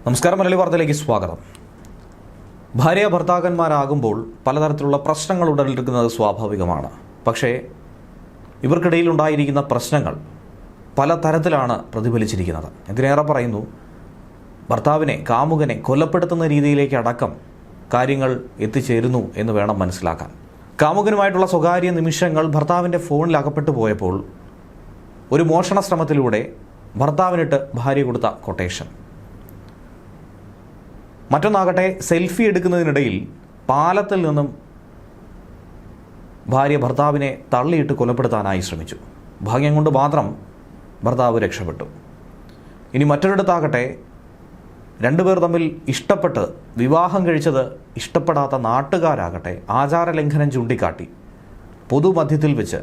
നമസ്കാരം. മലയാളി വാർത്തയിലേക്ക് സ്വാഗതം. ഭാര്യ ഭർത്താക്കന്മാരാകുമ്പോൾ പലതരത്തിലുള്ള പ്രശ്നങ്ങൾ ഉടലെടുക്കുന്നത് സ്വാഭാവികമാണ്. പക്ഷേ ഇവർക്കിടയിൽ ഉണ്ടായിരിക്കുന്ന പ്രശ്നങ്ങൾ പല തരത്തിലാണ് പ്രതിഫലിച്ചിരിക്കുന്നത്. ഇതിനേറെ പറയുന്നു, ഭർത്താവിനെ, കാമുകനെ കൊലപ്പെടുത്തുന്ന രീതിയിലേക്ക് അടക്കം കാര്യങ്ങൾ എത്തിച്ചേരുന്നു എന്ന് വേണം മനസ്സിലാക്കാൻ. കാമുകനുമായിട്ടുള്ള സ്വകാര്യ നിമിഷങ്ങൾ ഭർത്താവിൻ്റെ ഫോണിൽ അകപ്പെട്ടു പോയപ്പോൾ ഒരു മോഷണ ശ്രമത്തിലൂടെ ഭർത്താവിനിട്ട് ഭാര്യ കൊടുത്ത കൊട്ടേഷൻ. മറ്റൊന്നാകട്ടെ, സെൽഫി എടുക്കുന്നതിനിടയിൽ പാലത്തിൽ നിന്നും ഭാര്യ ഭർത്താവിനെ തള്ളിയിട്ട് കൊലപ്പെടുത്താനായി ശ്രമിച്ചു. ഭാഗ്യം കൊണ്ട് മാത്രം ഭർത്താവ് രക്ഷപ്പെട്ടു. ഇനി മറ്റൊരിടത്താകട്ടെ, രണ്ടുപേർ തമ്മിൽ ഇഷ്ടപ്പെട്ട് വിവാഹം കഴിച്ചത് ഇഷ്ടപ്പെടാത്ത നാട്ടുകാരാകട്ടെ ആചാരലംഘനം ചൂണ്ടിക്കാട്ടി പൊതുമധ്യത്തിൽ വെച്ച്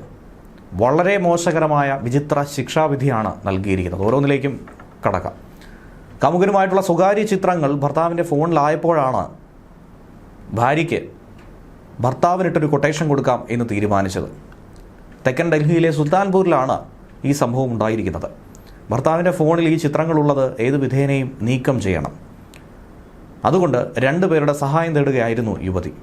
വളരെ മോശകരമായ വിചിത്ര ശിക്ഷാവിധിയാണ് നൽകിയിരിക്കുന്നത്. ഓരോന്നിലേക്കും കടക്കാം. കാമുകനുമായിട്ടുള്ള സ്വകാര്യ ചിത്രങ്ങൾ ഭർത്താവിൻ്റെ ഫോണിലായപ്പോഴാണ് ഭാര്യയ്ക്ക് ഭർത്താവിനിട്ടൊരു കൊട്ടേഷൻ കൊടുക്കാം എന്ന് തീരുമാനിച്ചത്. തെക്കൻ ഡൽഹിയിലെ സുൽത്താൻപൂരിലാണ് ഈ സംഭവം ഉണ്ടായിരിക്കുന്നത്. ഭർത്താവിൻ്റെ ഫോണിൽ ഈ ചിത്രങ്ങളുള്ളത് ഏത് വിധേനയും നീക്കം ചെയ്യണം. അതുകൊണ്ട് രണ്ടുപേരുടെ സഹായം തേടുകയായിരുന്നു യുവതി.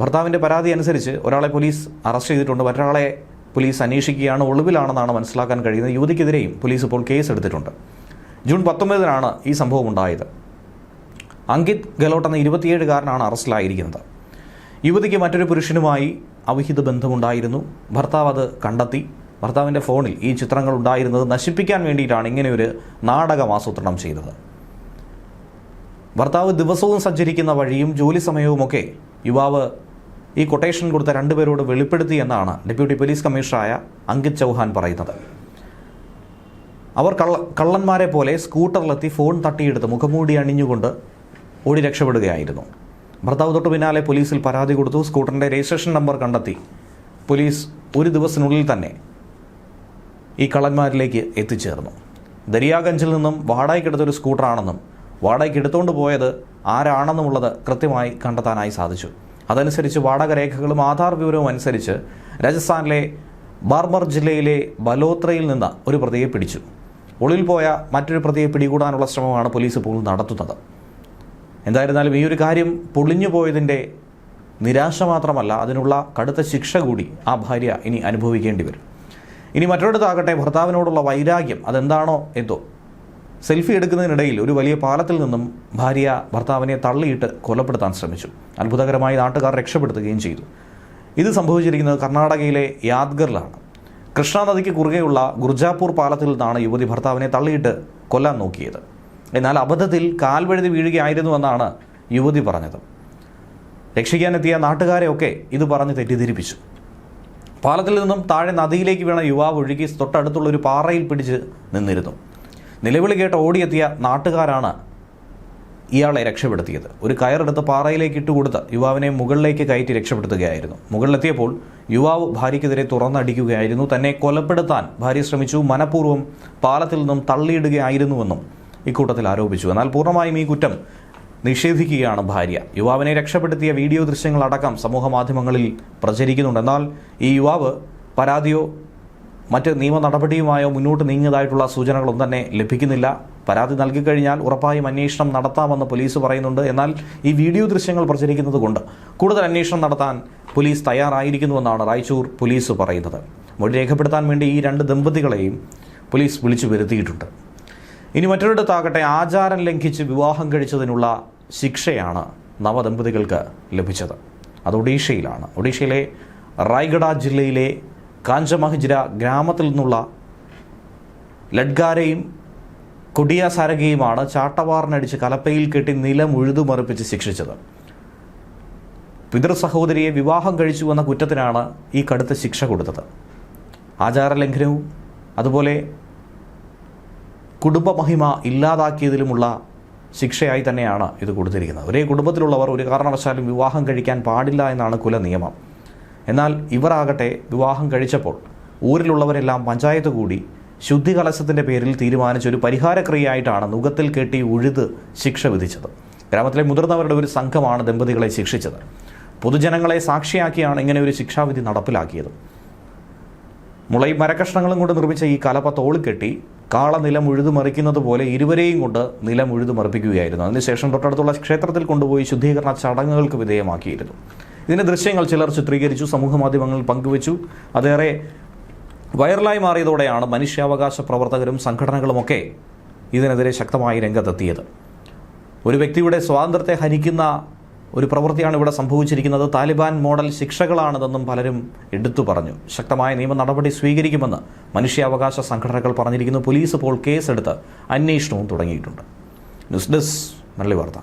ഭർത്താവിൻ്റെ പരാതി അനുസരിച്ച് ഒരാളെ പോലീസ് അറസ്റ്റ് ചെയ്തിട്ടുണ്ട്, മറ്റൊരാളെ പോലീസ് അന്വേഷിക്കുകയാണ്, ഒളിവിലാണെന്നാണ് മനസ്സിലാക്കാൻ കഴിയുന്നത്. യുവതിക്കെതിരെയും പോലീസ് ഇപ്പോൾ കേസ് എടുത്തിട്ടുണ്ട്. ജൂൺ 19 ഈ സംഭവം ഉണ്ടായത്. അങ്കിത് ഗെലോട്ട് എന്ന 27-കാരനാണ് അറസ്റ്റിലായിരിക്കുന്നത്. യുവതിക്ക് മറ്റൊരു പുരുഷനുമായി അവിഹിത ബന്ധമുണ്ടായിരുന്നു. ഭർത്താവ് അത് കണ്ടെത്തി. ഭർത്താവിൻ്റെ ഫോണിൽ ഈ ചിത്രങ്ങൾ ഉണ്ടായിരുന്നത് നശിപ്പിക്കാൻ വേണ്ടിയിട്ടാണ് ഇങ്ങനെയൊരു നാടകം ആസൂത്രണം ചെയ്തത്. ഭർത്താവ് ദിവസവും സഞ്ചരിക്കുന്ന വഴിയും ജോലി സമയവുമൊക്കെ യുവാവ് ഈ കൊട്ടേഷൻ കൊടുത്ത രണ്ടുപേരോട് വെളിപ്പെടുത്തി എന്നാണ് ഡെപ്യൂട്ടി പോലീസ് കമ്മീഷണറായ അങ്കിത് ചൗഹാൻ പറയുന്നത്. അവർ കള്ളന്മാരെ പോലെ സ്കൂട്ടറിലെത്തി ഫോൺ തട്ടിയെടുത്ത് മുഖംമൂടി അണിഞ്ഞുകൊണ്ട് ഓടി രക്ഷപ്പെടുകയായിരുന്നു. ഭർത്താവ് തൊട്ടു പിന്നാലെ പോലീസിൽ പരാതി കൊടുത്തു. സ്കൂട്ടറിൻ്റെ രജിസ്ട്രേഷൻ നമ്പർ കണ്ടെത്തി പോലീസ് ഒരു ദിവസത്തിനുള്ളിൽ തന്നെ ഈ കള്ളന്മാരിലേക്ക് എത്തിച്ചേർന്നു. ദരിയാഗഞ്ചിൽ നിന്നും വാടകയ്ക്കെടുത്തൊരു സ്കൂട്ടറാണെന്നും വാടകയ്ക്ക് എടുത്തുകൊണ്ട് പോയത് ആരാണെന്നുമുള്ളത് കൃത്യമായി കണ്ടെത്താനായി സാധിച്ചു. അതനുസരിച്ച് വാടക രേഖകളും ആധാർ വിവരവും അനുസരിച്ച് രാജസ്ഥാനിലെ ബാർമർ ജില്ലയിലെ ബലോത്രയിൽ നിന്ന് ഒരു പ്രതിയെ പിടിച്ചു. ഒളിവിൽ പോയ മറ്റൊരു പ്രതിയെ പിടികൂടാനുള്ള ശ്രമമാണ് പോലീസ് ഇപ്പോൾ നടത്തുന്നത്. എന്തായിരുന്നാലും ഈ ഒരു കാര്യം പൊളിഞ്ഞു പോയതിൻ്റെ നിരാശ മാത്രമല്ല, അതിനുള്ള കടുത്ത ശിക്ഷ കൂടി ആ ഭാര്യ ഇനി അനുഭവിക്കേണ്ടി വരും. ഇനി മറ്റൊരിടത്താകട്ടെ, ഭർത്താവിനോടുള്ള വൈരാഗ്യം അതെന്താണോ എന്തോ, സെൽഫി എടുക്കുന്നതിനിടയിൽ ഒരു വലിയ പാലത്തിൽ നിന്നും ഭാര്യ ഭർത്താവിനെ തള്ളിയിട്ട് കൊലപ്പെടുത്താൻ ശ്രമിച്ചു. അത്ഭുതകരമായി നാട്ടുകാർ രക്ഷപ്പെടുത്തുകയും ചെയ്തു. ഇത് സംഭവിച്ചിരിക്കുന്നത് കർണാടകയിലെ യാദ്ഗറിലാണ്. കൃഷ്ണ നദിക്ക് കുറുകെയുള്ള ഗുർജാപൂർ പാലത്തിൽ നിന്നാണ് യുവതി ഭർത്താവിനെ തള്ളിയിട്ട് കൊല്ലാൻ നോക്കിയത്. എന്നാൽ അബദ്ധത്തിൽ കാൽവഴുതി വീഴുകയായിരുന്നുവെന്നാണ് യുവതി പറഞ്ഞത്. രക്ഷിക്കാനെത്തിയ നാട്ടുകാരെയൊക്കെ ഇത് പറഞ്ഞ് തെറ്റിദ്ധരിപ്പിച്ചു. പാലത്തിൽ നിന്നും താഴെ നദിയിലേക്ക് വീണ യുവാവ് ഒഴുകി തൊട്ടടുത്തുള്ളൊരു പാറയിൽ പിടിച്ച് നിന്നിരുന്നു. നിലവിളി കേട്ട് ഓടിയെത്തിയ നാട്ടുകാരാണ് ഇയാളെ രക്ഷപ്പെടുത്തിയത്. ഒരു കയറെടുത്ത് പാറയിലേക്ക് ഇട്ടുകൊടുത്ത് യുവാവിനെ മുകളിലേക്ക് കയറ്റി രക്ഷപ്പെടുത്തുകയായിരുന്നു. മുകളിലെത്തിയപ്പോൾ യുവാവ് ഭാര്യയ്ക്കെതിരെ തുറന്നടിക്കുകയായിരുന്നു. തന്നെ കൊലപ്പെടുത്താൻ ഭാര്യ ശ്രമിച്ചു, മനഃപൂർവ്വം പാലത്തിൽ നിന്നും തള്ളിയിടുകയായിരുന്നുവെന്നും ഇക്കൂട്ടത്തിൽ ആരോപിച്ചു. എന്നാൽ പൂർണ്ണമായും ഈ കുറ്റം നിഷേധിക്കുകയാണ് ഭാര്യ. യുവാവിനെ രക്ഷപ്പെടുത്തിയ വീഡിയോ ദൃശ്യങ്ങളടക്കം സമൂഹ മാധ്യമങ്ങളിൽ പ്രചരിക്കുന്നുണ്ട്. എന്നാൽ ഈ യുവാവ് പരാതിയോ മറ്റ് നിയമ നടപടിയുമായോ മുന്നോട്ട് നീങ്ങിയതായിട്ടുള്ള സൂചനകളൊന്നും തന്നെ ലഭിക്കുന്നില്ല. പരാതി നൽകിക്കഴിഞ്ഞാൽ ഉറപ്പായും അന്വേഷണം നടത്താമെന്ന് പോലീസ് പറയുന്നുണ്ട്. എന്നാൽ ഈ വീഡിയോ ദൃശ്യങ്ങൾ പ്രചരിക്കുന്നത് കൊണ്ട് കൂടുതൽ അന്വേഷണം നടത്താൻ പോലീസ് തയ്യാറായിരിക്കുന്നുവെന്നാണ് റായ്ചൂർ പോലീസ് പറയുന്നത്. മൊഴി രേഖപ്പെടുത്താൻ വേണ്ടി ഈ രണ്ട് ദമ്പതികളെയും പോലീസ് വിളിച്ചു വരുത്തിയിട്ടുണ്ട്. ഇനി മറ്റൊരിടത്താകട്ടെ, ആചാരം ലംഘിച്ച് വിവാഹം കഴിച്ചതിനുള്ള ശിക്ഷയാണ് നവദമ്പതികൾക്ക് ലഭിച്ചത്. അത് ഒഡീഷയിലാണ്. ഒഡീഷയിലെ റായ്ഗഡ ജില്ലയിലെ കാഞ്ചമഹിജ്ര ഗ്രാമത്തിൽ നിന്നുള്ള ലഡ്ഗാരയും കൊടിയ സാരകയുമാണ് ചാട്ടവാറിനടിച്ച് കലപ്പയിൽ കെട്ടി നിലം ഉഴുതുമറിപ്പിച്ച് ശിക്ഷിച്ചത്. പിതൃ സഹോദരിയെ വിവാഹം കഴിച്ചുവെന്ന കുറ്റത്തിനാണ് ഈ കടുത്ത ശിക്ഷ കൊടുത്തത്. ആചാരലംഘനവും അതുപോലെ കുടുംബമഹിമ ഇല്ലാതാക്കിയതിലുമുള്ള ശിക്ഷയായി തന്നെയാണ് ഇത് കൊടുത്തിരിക്കുന്നത്. ഒരേ കുടുംബത്തിലുള്ളവർ ഒരു കാരണവശാലും വിവാഹം കഴിക്കാൻ പാടില്ല എന്നാണ് കുല നിയമം. എന്നാൽ ഇവരാകട്ടെ വിവാഹം കഴിച്ചപ്പോൾ ഊരിലുള്ളവരെല്ലാം പഞ്ചായത്ത് കൂടി ശുദ്ധി കലശത്തിൻ്റെ പേരിൽ തീരുമാനിച്ചൊരു പരിഹാരക്രിയയായിട്ടാണ് നുകത്തിൽ കെട്ടി ഉഴുത് ശിക്ഷ വിധിച്ചത്. ഗ്രാമത്തിലെ മുതിർന്നവരുടെ ഒരു സംഘമാണ് ദമ്പതികളെ ശിക്ഷിച്ചത്. പൊതുജനങ്ങളെ സാക്ഷിയാക്കിയാണ് ഇങ്ങനെ ഒരു ശിക്ഷാവിധി നടപ്പിലാക്കിയത്. മുളയും മരക്കഷ്ണങ്ങളും കൊണ്ട് നിർമ്മിച്ച ഈ കലപ്പ തോളിൽ കെട്ടി കാള നിലം ഉഴുതുമറിക്കുന്നത് പോലെ ഇരുവരെയും കൊണ്ട് നിലം ഉഴുതുമറിപ്പിക്കുകയായിരുന്നു. അതിനുശേഷം തൊട്ടടുത്തുള്ള ക്ഷേത്രത്തിൽ കൊണ്ടുപോയി ശുദ്ധീകരണ ചടങ്ങുകൾക്ക് വിധേയമാക്കിയിരുന്നു. ഇതിൻ്റെ ദൃശ്യങ്ങൾ ചിലർ ചിത്രീകരിച്ചു, സമൂഹമാധ്യമങ്ങളിൽ പങ്കുവച്ചു. അതേറെ വൈറലായി മാറിയതോടെയാണ് മനുഷ്യാവകാശ പ്രവർത്തകരും സംഘടനകളുമൊക്കെ ഇതിനെതിരെ ശക്തമായി രംഗത്തെത്തിയത്. ഒരു വ്യക്തിയുടെ സ്വാതന്ത്ര്യത്തെ ഹനിക്കുന്ന ഒരു പ്രവൃത്തിയാണ് ഇവിടെ സംഭവിച്ചിരിക്കുന്നത്. താലിബാൻ മോഡൽ ശിക്ഷകളാണിതെന്നും പലരും എടുത്തു പറഞ്ഞു. ശക്തമായ നിയമ നടപടി സ്വീകരിക്കുമെന്ന് മനുഷ്യാവകാശ സംഘടനകൾ പറഞ്ഞിരിക്കുന്നു. പോലീസ് ഇപ്പോൾ കേസെടുത്ത് അന്വേഷണവും തുടങ്ങിയിട്ടുണ്ട്. ന്യൂസ് ഡെസ്ക് മലയാളി വാർത്ത.